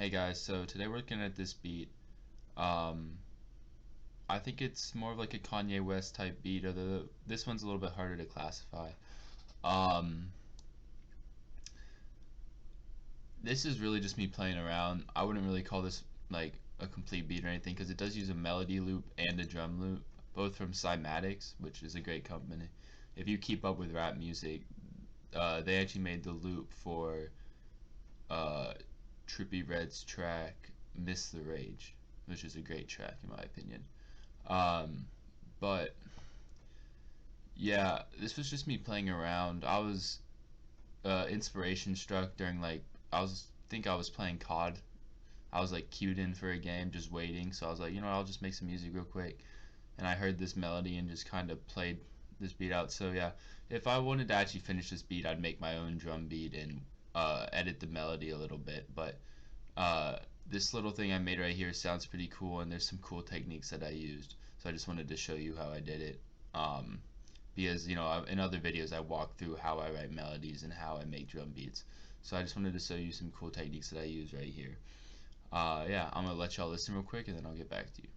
Hey guys, so today we're looking at this beat. Um, I think it's more of like a Kanye West type beat, although this one's a little bit harder to classify. Um, this is really just me playing around. I wouldn't really call this like a complete beat or anything because it does use a melody loop and a drum loop, both from Cymatics, which is a great company. If you keep up with rap music, they actually made the loop for uh, Trippie Redd's track "Miss the Rage," which is a great track in my opinion. Um, but yeah, this was just me playing around. I was inspiration struck during think I was playing COD. I was like queued in for a game, just waiting. So I was like, you know, I'll just make some music real quick. And I heard this melody and just kind of played this beat out. So yeah, if I wanted to actually finish this beat, I'd make my own drum beat and edit the melody a little bit. But uh, this little thing I made right here sounds pretty cool, and there's some cool techniques that I used. So I just wanted to show you how I did it. Um, because in other videos I walk through how I write melodies and how I make drum beats. So I just wanted to show you some cool techniques that I use right here. Yeah, I'm gonna let y'all listen real quick and then I'll get back to you.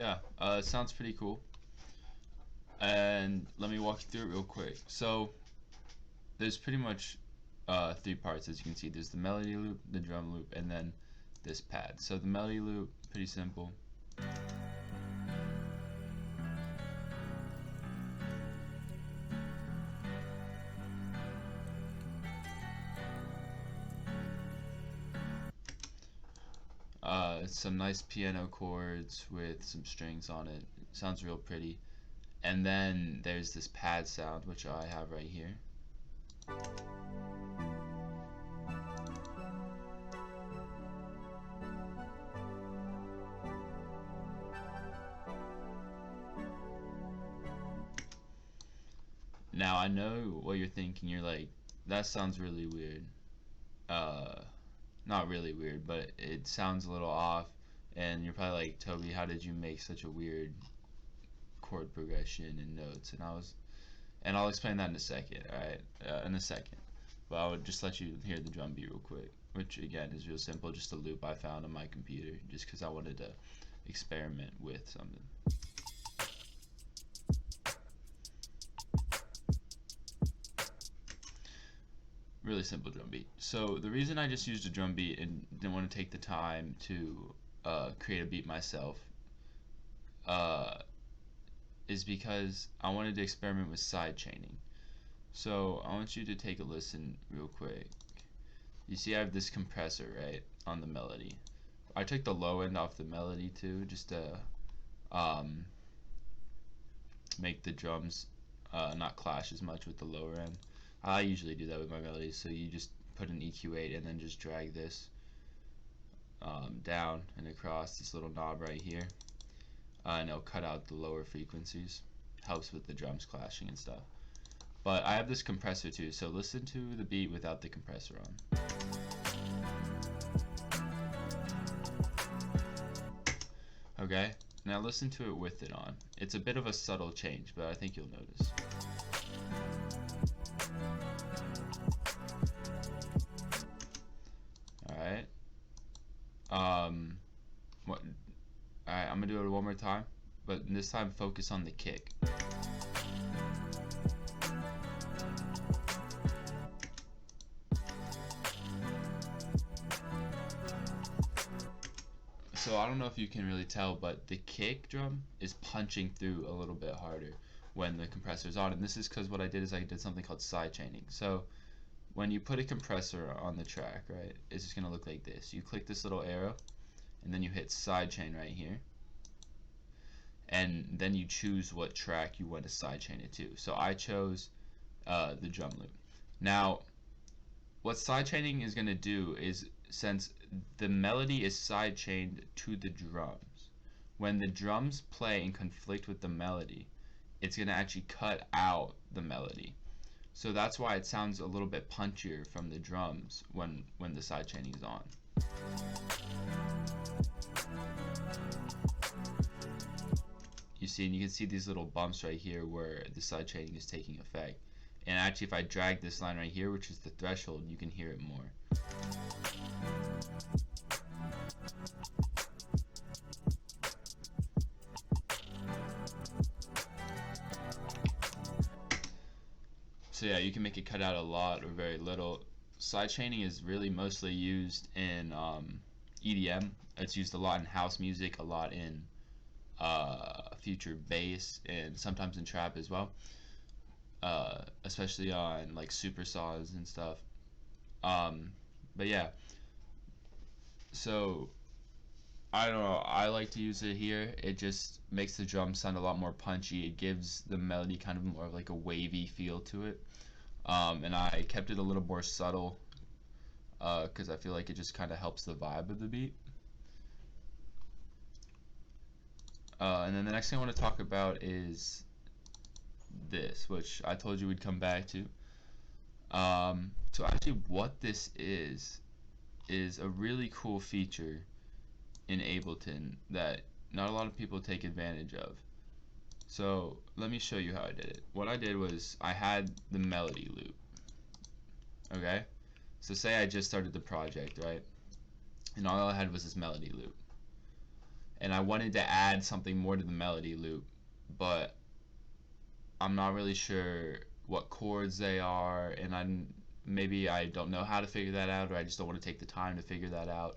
Yeah, it sounds pretty cool. And let me walk you through it real quick. So there's pretty much three parts, as you can see. There's the melody loop, the drum loop, and then this pad. So the melody loop, pretty simple. Some nice piano chords with some strings on it. It sounds real pretty. And then there's this pad sound, which I have right here. Now I know what you're thinking. You're like, that sounds really weird. Uh, Not really weird, but it sounds a little off. And you're probably like, Toby, how did you make such a weird chord progression and notes? And I'll explain that in a second, alright? In a second. But I would just let you hear the drum beat real quick, which again is real simple, just a loop I found on my computer, just because I wanted to experiment with something. Really simple drum beat. So the reason I just used a drum beat and didn't want to take the time to create a beat myself uh, is because I wanted to experiment with side chaining. So I want you to take a listen real quick. You see I have this compressor, right, on the melody. I took the low end off the melody too, just to um, make the drums not clash as much with the lower end. I usually do that with my melodies, so you just put an EQ8 and then just drag this down and across this little knob right here, and it'll cut out the lower frequencies. Helps with the drums clashing and stuff. But I have this compressor too, so listen to the beat without the compressor on. Okay, now listen to it with it on. It's a bit of a subtle change, but I think you'll notice. Alright. What? Alright, I'm gonna do it one more time, but this time focus on the kick. So I don't know if you can really tell, but the kick drum is punching through a little bit harder when the compressor's on, and this is because what I did is I did something called side chaining. So when you put a compressor on the track, right, it's just gonna look like this. You click this little arrow, and then you hit side chain right here, and then you choose what track you want to side chain it to. So I chose the drum loop. Now, what side chaining is gonna do is, since the melody is side chained to the drums, when the drums play and conflict with the melody, it's gonna actually cut out the melody. So that's why it sounds a little bit punchier from the drums when the side chaining is on. You see, and you can see these little bumps right here where the side chaining is taking effect. And actually, if I drag this line right here, which is the threshold, you can hear it more. So yeah, you can make it cut out a lot or very little. Side chaining is really mostly used in EDM. It's used a lot in house music, a lot in future bass, and sometimes in trap as well. Especially on like super saws and stuff. But yeah, so I don't know. I like to use it here. It just makes the drum sound a lot more punchy. It gives the melody kind of more of like a wavy feel to it. And I kept it a little more subtle because I feel like it just kind of helps the vibe of the beat. And then the next thing I want to talk about is this, which I told you we'd come back to. So actually what this is a really cool feature in Ableton that not a lot of people take advantage of. So let me show you how I did it. What I did was I had the melody loop. Okay? So say I just started the project, right? And all I had was this melody loop. And I wanted to add something more to the melody loop, but I'm not really sure what chords they are, and maybe I don't know how to figure that out, or I just don't want to take the time to figure that out.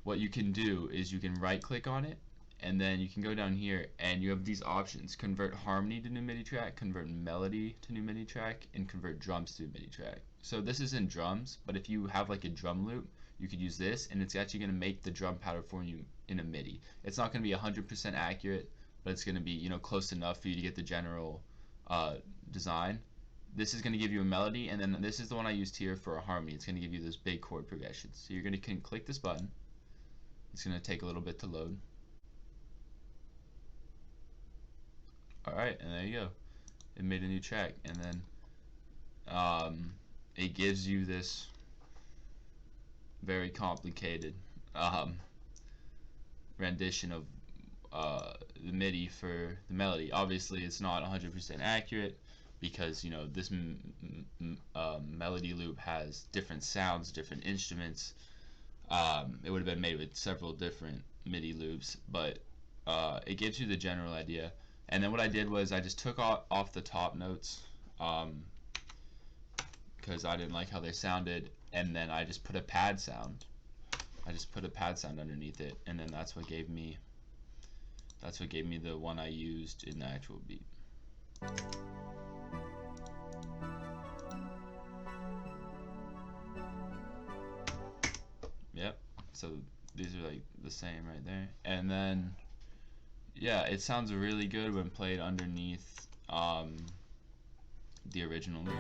What you can do is you can right click on it, and then you can go down here and you have these options: convert harmony to new MIDI track, convert melody to new MIDI track, and convert drums to MIDI track. So this is in drums, but if you have like a drum loop, you could use this, and it's actually going to make the drum pattern for you in a MIDI. It's not going to be 100% accurate, but it's going to be, you know, close enough for you to get the general design. This is going to give you a melody, and then this is the one I used here for a harmony. It's going to give you those big chord progressions. So you're going to click this button. It's going to take a little bit to load. Alright, and there you go. It made a new track, and then it gives you this very complicated rendition of the MIDI for the melody. Obviously, it's not 100% accurate because, you know, this melody loop has different sounds, different instruments. It would have been made with several different MIDI loops, but it gives you the general idea. And then what I did was I just took off the top notes because I didn't like how they sounded, and then I just put a pad sound. I just put a pad sound underneath it, and then that's what gave me the one I used in the actual beat. Yep. So these are like the same right there, and then yeah, it sounds really good when played underneath the original loop.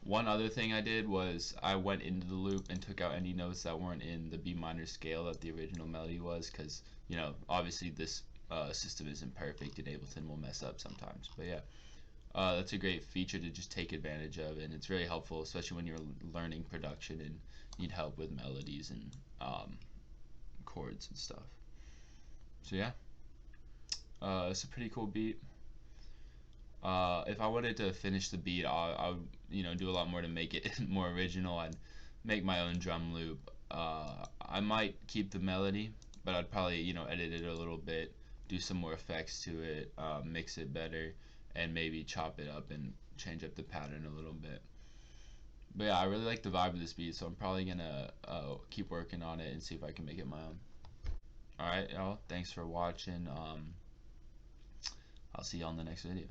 One other thing I did was I went into the loop and took out any notes that weren't in the B minor scale that the original melody was, because obviously this system isn't perfect and Ableton will mess up sometimes. But yeah, that's a great feature to just take advantage of, and it's really helpful, especially when you're learning production and need help with melodies and chords and stuff. So yeah, it's a pretty cool beat. If I wanted to finish the beat, I would do a lot more to make it more original. I'd make my own drum loop. I might keep the melody, but I'd probably edit it a little bit, do some more effects to it, mix it better, and maybe chop it up and change up the pattern a little bit. But yeah, I really like the vibe of this beat, so I'm probably gonna keep working on it and see if I can make it my own. All right, y'all. Thanks for watching. I'll see you on the next video.